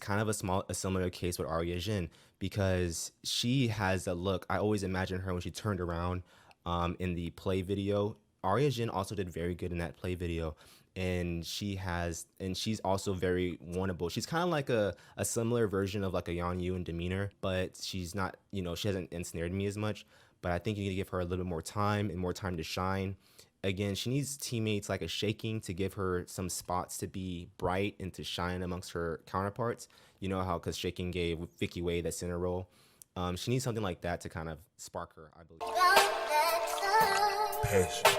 kind of a similar case with Arya Jin because she has a look. I always imagine her when she turned around in the play video. Arya Jin also did very good in that play video. And she's also very wannable. She's kind of like a similar version of like a Yan Yu in demeanor, but she's not, she hasn't ensnared me as much. But I think you need to give her a little bit more time and more time to shine. Again, she needs teammates like a Shaking to give her some spots to be bright and to shine amongst her counterparts. You know how, because Shaking gave Vicky Wade that center role. She needs something like that to kind of spark her, I believe. Passion.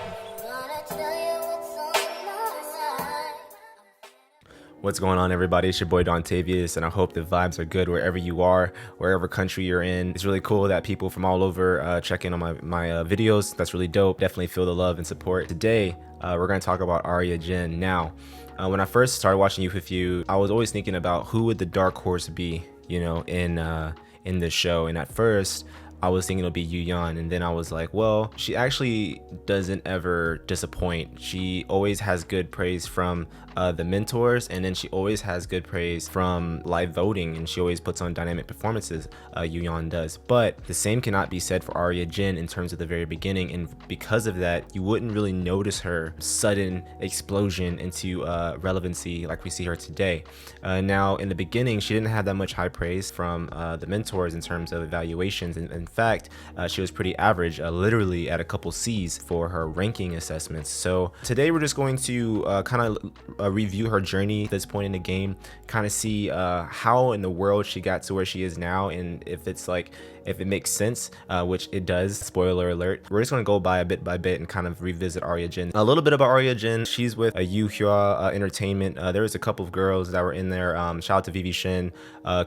What's going on, everybody? It's your boy Dontavius, and I hope the vibes are good wherever you are, wherever country you're in. It's really cool that people from all over check in on my videos. That's really dope. Definitely feel the love and support. Today, we're going to talk about Aria Jin. Now, when I first started watching Youth With You, I was always thinking about who would the dark horse be, in this show. And at first, I was thinking it'll be Yu Yan, and then I was like, well, she actually doesn't ever disappoint. She always has good praise from the mentors, and then she always has good praise from live voting, and she always puts on dynamic performances. Yu Yan does, but the same cannot be said for Aria Jin in terms of the very beginning, and because of that, you wouldn't really notice her sudden explosion into relevancy like we see her today. Now, in the beginning, she didn't have that much high praise from the mentors in terms of evaluations, and in fact, she was pretty average, literally at a couple C's for her ranking assessments. So today we're just going to kind of review her journey at this point in the game, kind of see how in the world she got to where she is now, and if it makes sense, which it does. Spoiler alert. We're just going to go by bit and kind of revisit Aria Jin. A little bit about Aria Jin. She's with Yu Hua Entertainment. There was a couple of girls that were in there. Shout out to Vivi Shin,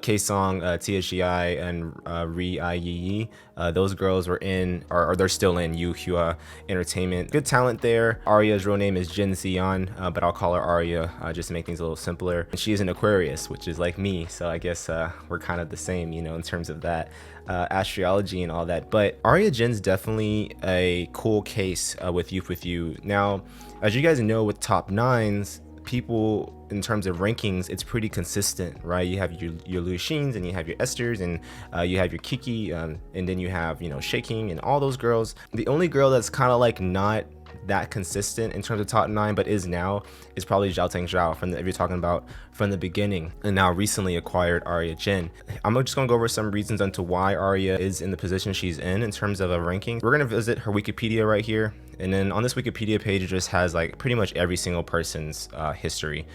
K-Song, Tia Shi, and Ri Yi. Those girls were in, or they're still in Yu Hua Entertainment. Good talent there. Aria's real name is Jin Zihan, but I'll call her Aria just to make things a little simpler. And she is an Aquarius, which is like me, so I guess we're kind of the same, in terms of that. Astrology and all that. But Aria Jin's definitely a cool case with Youth With You. Now, as you guys know, with top nines, people in terms of rankings, it's pretty consistent, right? You have your Lu Xins, and you have your Esthers, and you have your Kiki, and then you have Shaking and all those girls. The only girl that's kind of like not that consistent in terms of top 9 but is now is probably Zhao Teng Zhao if you're talking about from the beginning, and now recently acquired Aria Jin. I'm just gonna go over some reasons onto why Aria is in the position she's in terms of a ranking. We're gonna visit her Wikipedia right here, and then on this Wikipedia page it just has like pretty much every single person's history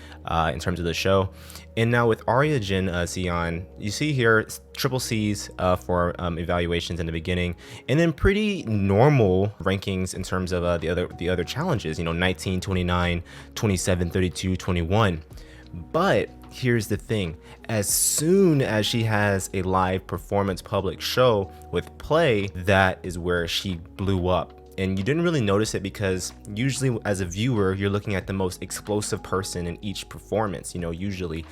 in terms of the show. And now with Aria Jin Zihan, you see here triple C's for evaluations in the beginning, and then pretty normal rankings in terms of the other challenges, 19, 29, 27, 32, 21. But here's the thing, as soon as she has a live performance public show with play, that is where she blew up. And you didn't really notice it because usually as a viewer, you're looking at the most explosive person in each performance, usually.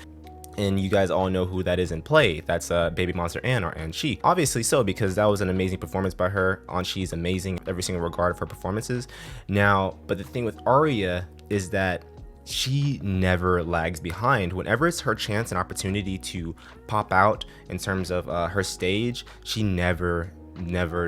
And you guys all know who that is in play. That's Baby Monster Ann, or An Chi. Obviously so, because that was an amazing performance by her. An Chi is amazing every single regard of her performances. Now, but the thing with Aria is that she never lags behind. Whenever it's her chance and opportunity to pop out in terms of her stage, she never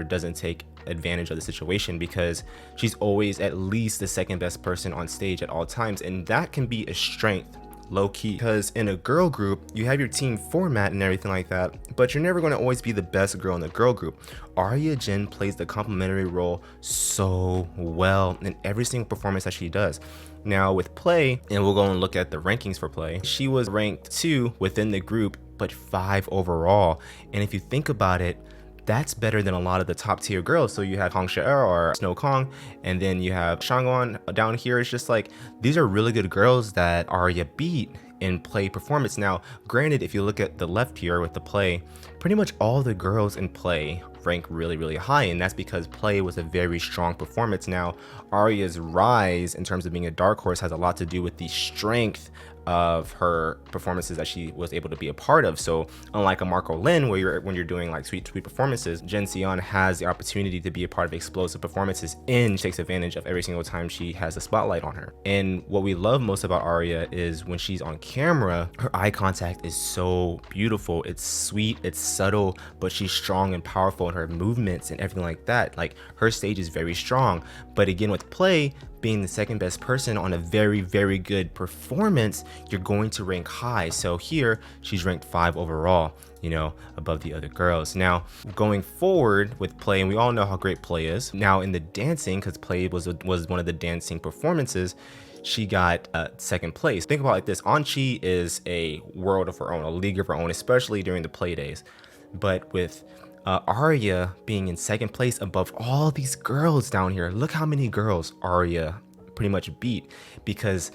doesn't take advantage of the situation, because she's always at least the second best person on stage at all times, and that can be a strength, low-key, because in a girl group you have your team format and everything like that, but you're never going to always be the best girl in the girl group. Aria Jin plays the complementary role so well in every single performance that she does. Now with play, and we'll go and look at the rankings for play, she was ranked 2 within the group but 5 overall, and if you think about it, that's better than a lot of the top tier girls. So you have Hong She or Snow Kong, and then you have Shangwon down here. It's just like, these are really good girls that Aria beat in play performance. Now, granted, if you look at the left here with the play, pretty much all the girls in play rank really high, and that's because Play was a very strong performance. Now, Aria's rise in terms of being a dark horse has a lot to do with the strength of her performances that she was able to be a part of. So unlike a Marco Lin, where when you're doing like sweet performances, Jin Zihan has the opportunity to be a part of explosive performances, and she takes advantage of every single time she has a spotlight on her. And what we love most about Aria is when she's on camera, her eye contact is so beautiful. It's sweet, it's subtle, but she's strong and powerful in her movements and everything like that. Like, her stage is very strong. But again, with Play being the second best person on a very good performance, you're going to rank high. So here she's ranked 5 overall, you know, above the other girls. Now going forward with Play, and we all know how great Play is. Now in the dancing, because Play was one of the dancing performances, she got second place. Think about it like this: Anchi is a world of her own, a league of her own, especially during the Play days. But with Aria being in second place above all these girls down here, look how many girls Aria pretty much beat. Because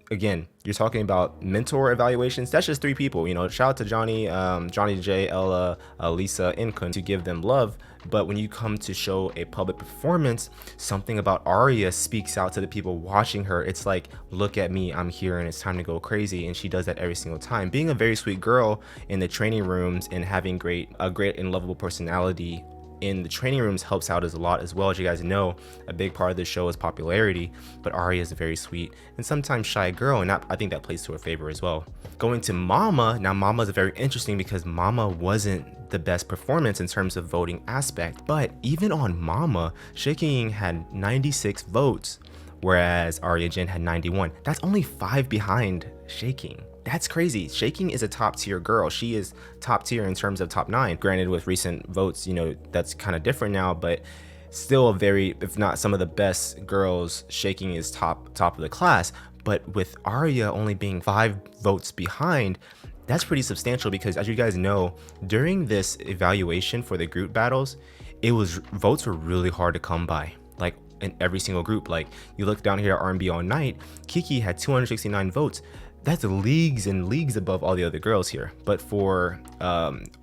again, you're talking about mentor evaluations. That's just 3 people, you know. Shout out to Johnny, Johnny J, Ella, Lisa, and Kun to give them love. But when you come to show a public performance, something about Aria speaks out to the people watching her. It's like, look at me, I'm here, and it's time to go crazy. And she does that every single time. Being a very sweet girl in the training rooms and having a great and lovable personality in the training rooms helps out as a lot as well. As you guys know, a big part of the show is popularity, but Aria is a very sweet and sometimes shy girl, and I think that plays to her favor as well. Going to Mama, now Mama is very interesting because Mama wasn't the best performance in terms of voting aspect, but even on Mama, Shaking had 96 votes, whereas Aria Jin had 91. That's only 5 behind Shaking. That's crazy. Shaking is a top tier girl. She is top tier in terms of top 9. Granted, with recent votes, you know, that's kind of different now, but still a very, if not some of the best girls, Shaking is top of the class. But with Aria only being 5 votes behind, that's pretty substantial because, as you guys know, during this evaluation for the group battles, votes were really hard to come by. Like, in every single group. Like, you look down here at R&B All Night, Kiki had 269 votes. That's leagues and leagues above all the other girls here. But for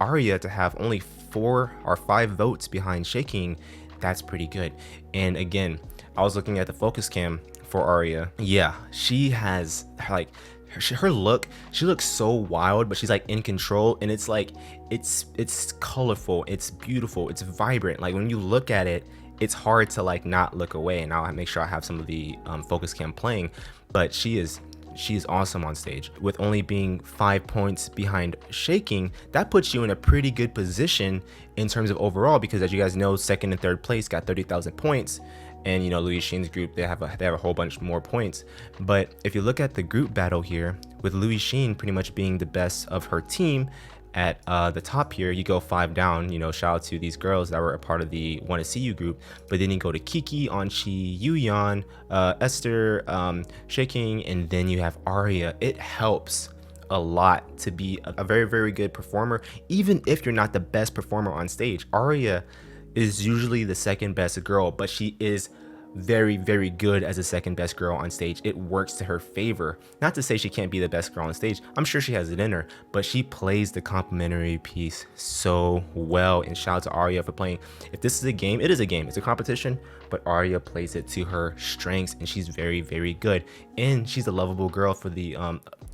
Aria to have only 4 or 5 votes behind Shaking, that's pretty good. And again, I was looking at the focus cam for Aria. Yeah, she has like her look. She looks so wild, but she's like in control, and it's like it's colorful, it's beautiful, it's vibrant. Like, when you look at it, it's hard to like not look away. And I'll make sure I have some of the focus cam playing, but she's awesome on stage. With only being 5 points behind Shaking, that puts you in a pretty good position in terms of overall, because as you guys know, second and third place got 30,000 points, and you know, Louis Shin's group, they have a whole bunch more points. But if you look at the group battle here, with Louis Shin pretty much being the best of her team at the top here, you go 5 down. You know, shout out to these girls that were a part of the Wanna See You group. But then you go to Kiki, Anchi, Yuyan, Esther, Shaking, and then you have Aria. It helps a lot to be a very good performer, even if you're not the best performer on stage. Aria is usually the second best girl, but she is very good as a second best girl on stage. It works to her favor. Not to say she can't be the best girl on stage. I'm sure she has it in her, but she plays the complimentary piece so well. And shout out to Aria for playing. If this is a game, it is a game. It's a competition, but Aria plays it to her strengths, and she's very good. And she's a lovable girl for the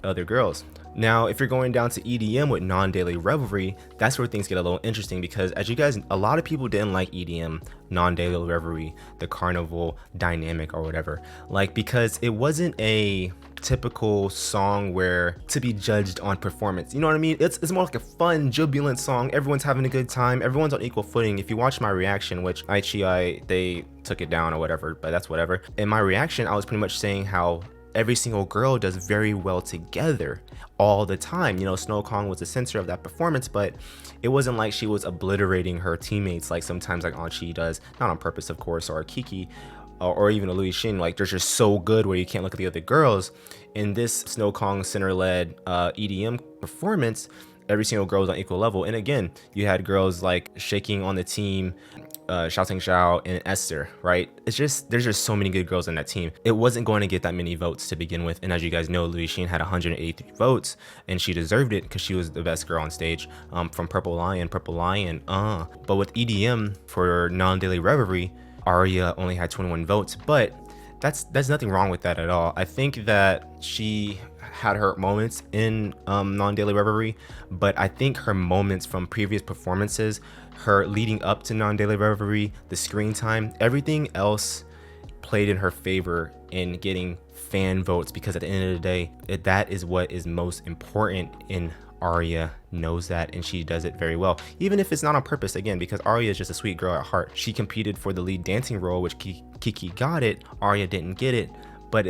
other girls. Now, if you're going down to EDM with non-daily revelry, that's where things get a little interesting, because as you guys, a lot of people didn't like EDM, non-daily revelry, the carnival dynamic or whatever, like, because it wasn't a typical song where to be judged on performance. You know what I mean? It's more like a fun, jubilant song. Everyone's having a good time. Everyone's on equal footing. If you watch my reaction, which they took it down or whatever, but that's whatever. In my reaction, I was pretty much saying how every single girl does very well together all the time. You know, Snow Kong was the center of that performance, but it wasn't like she was obliterating her teammates like sometimes like Anchi does, not on purpose of course, or Kiki, or even a Louis Shin. Like, they're just so good where you can't look at the other girls. In this Snow Kong center-led EDM performance, every single girl was on equal level. And again, you had girls like shaking on the team, Xiao Xiao and Esther, right? It's just, there's just so many good girls on that team. It wasn't going to get that many votes to begin with. And as you guys know, Louis Xin had 183 votes, and she deserved it because she was the best girl on stage, from Purple Lion. But with EDM for Non-Daily Reverie, Aria only had 21 votes, but there's nothing wrong with that at all. I think that she had her moments in Non-Daily Reverie, but I think her moments from previous performances, her leading up to Non-Daily Reverie, the screen time, everything else played in her favor in getting fan votes, because at the end of the day, that is what is most important, and Aria knows that, and she does it very well, even if it's not on purpose, again, because Aria is just a sweet girl at heart. She competed for the lead dancing role, which Kiki got it. Aria didn't get it, but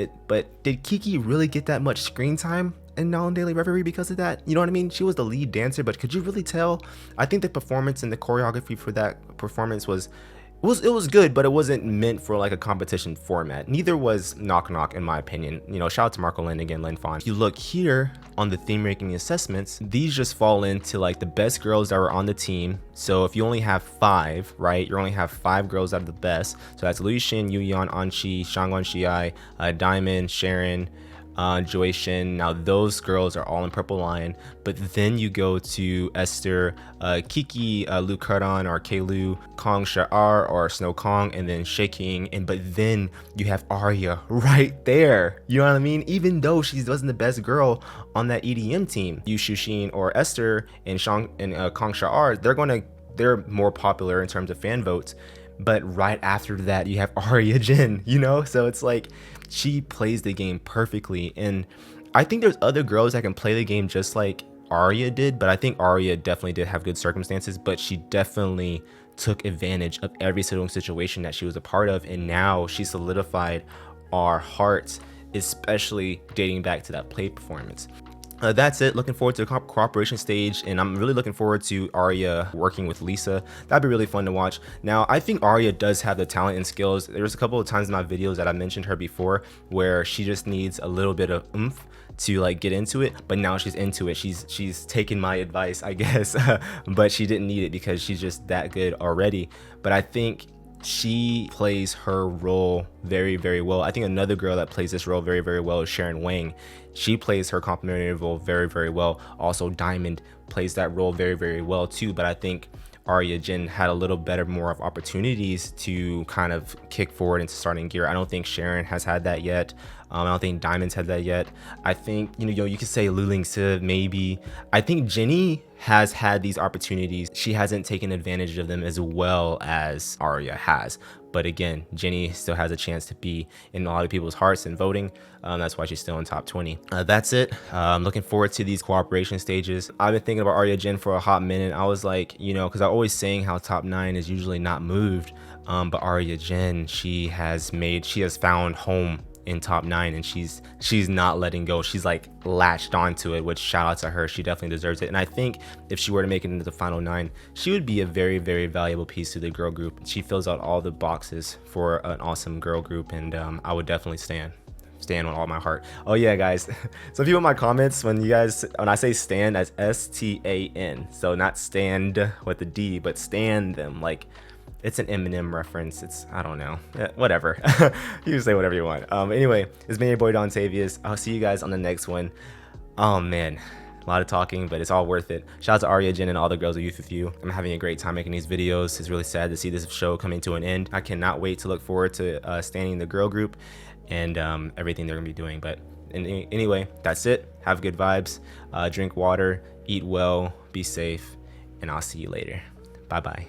did Kiki really get that much screen time in Non-Daily Reverie because of that? You know what I mean? She was the lead dancer, but could you really tell? I think the performance and the choreography for that performance was good, but it wasn't meant for like a competition format. Neither was Knock Knock, in my opinion. You know, shout out to Marco Lin again, Lin Fan. If you look here on the theme ranking assessments, these just fall into like the best girls that were on the team. So if you only have 5, right, you only have 5 girls out of the best. So that's Lui Xin, Yu Yan, Anqi, Shangguan Xiai, Diamond, Sharon, Joy Shin. Now those girls are all in Purple Lion, but then you go to Esther, Kiki, Lu Kardon or Kelu, Kong Sha'ar or Snow Kong, and then Shaking, but then you have Aria right there. You know what I mean? Even though she wasn't the best girl on that EDM team, Yu Shushin or Esther and Kong Sha'ar, they're more popular in terms of fan votes. But right after that, you have Aria Jin, you know? So it's like, she plays the game perfectly. And I think there's other girls that can play the game just like Aria did, but I think Aria definitely did have good circumstances, but she definitely took advantage of every single situation that she was a part of. And now she solidified our hearts, especially dating back to that play performance. That's it. Looking forward to the cooperation stage, and I'm really looking forward to Aria working with Lisa. That'd be really fun to watch. Now, I think Aria does have the talent and skills. There's a couple of times in my videos that I mentioned her before where she just needs a little bit of oomph to like get into it, but now she's into it. She's taken my advice, I guess, but she didn't need it because she's just that good already. But I think she plays her role very, very well. I think another girl that plays this role very, very well is Sharon Wang. She plays her complementary role very, very well. Also, Diamond plays that role very, very well too. But I think Aria Jin had a little better, more of opportunities to kind of kick forward into starting gear. I don't think Sharon has had that yet. I don't think Diamond's had that yet. I think, you could say Lu Lingsi maybe. I think Jenny has had these opportunities. She hasn't taken advantage of them as well as Aria has. But again, Jenny still has a chance to be in a lot of people's hearts and voting. That's why she's still in top 20. That's it. I'm looking forward to these cooperation stages. I've been thinking about Aria Jin for a hot minute. I was like, because I'm always saying how top 9 is usually not moved. But Aria Jin, she has found home in top 9, and she's not letting go. She's like latched onto it, which shout out to her. She definitely deserves it. And I think if she were to make it into the final 9, she would be a very, very valuable piece to the girl group. She fills out all the boxes for an awesome girl group, and I would definitely stand with all my heart. Oh yeah, guys, so if you want my comments, when I say stand, that's STAN, so not stand with the D, but stand them, like it's an Eminem reference. It's, I don't know, whatever. You can say whatever you want. Anyway, it's been your boy Don Tavius. I'll see you guys on the next one. Oh man, a lot of talking, but it's all worth it. Shout out to Aria Jin and all the girls of Youth With You. I'm having a great time making these videos. It's really sad to see this show coming to an end. I cannot wait to look forward to standing the girl group and everything they're gonna be doing. But anyway, that's it. Have good vibes. Drink water, eat well, be safe, and I'll see you later. Bye bye.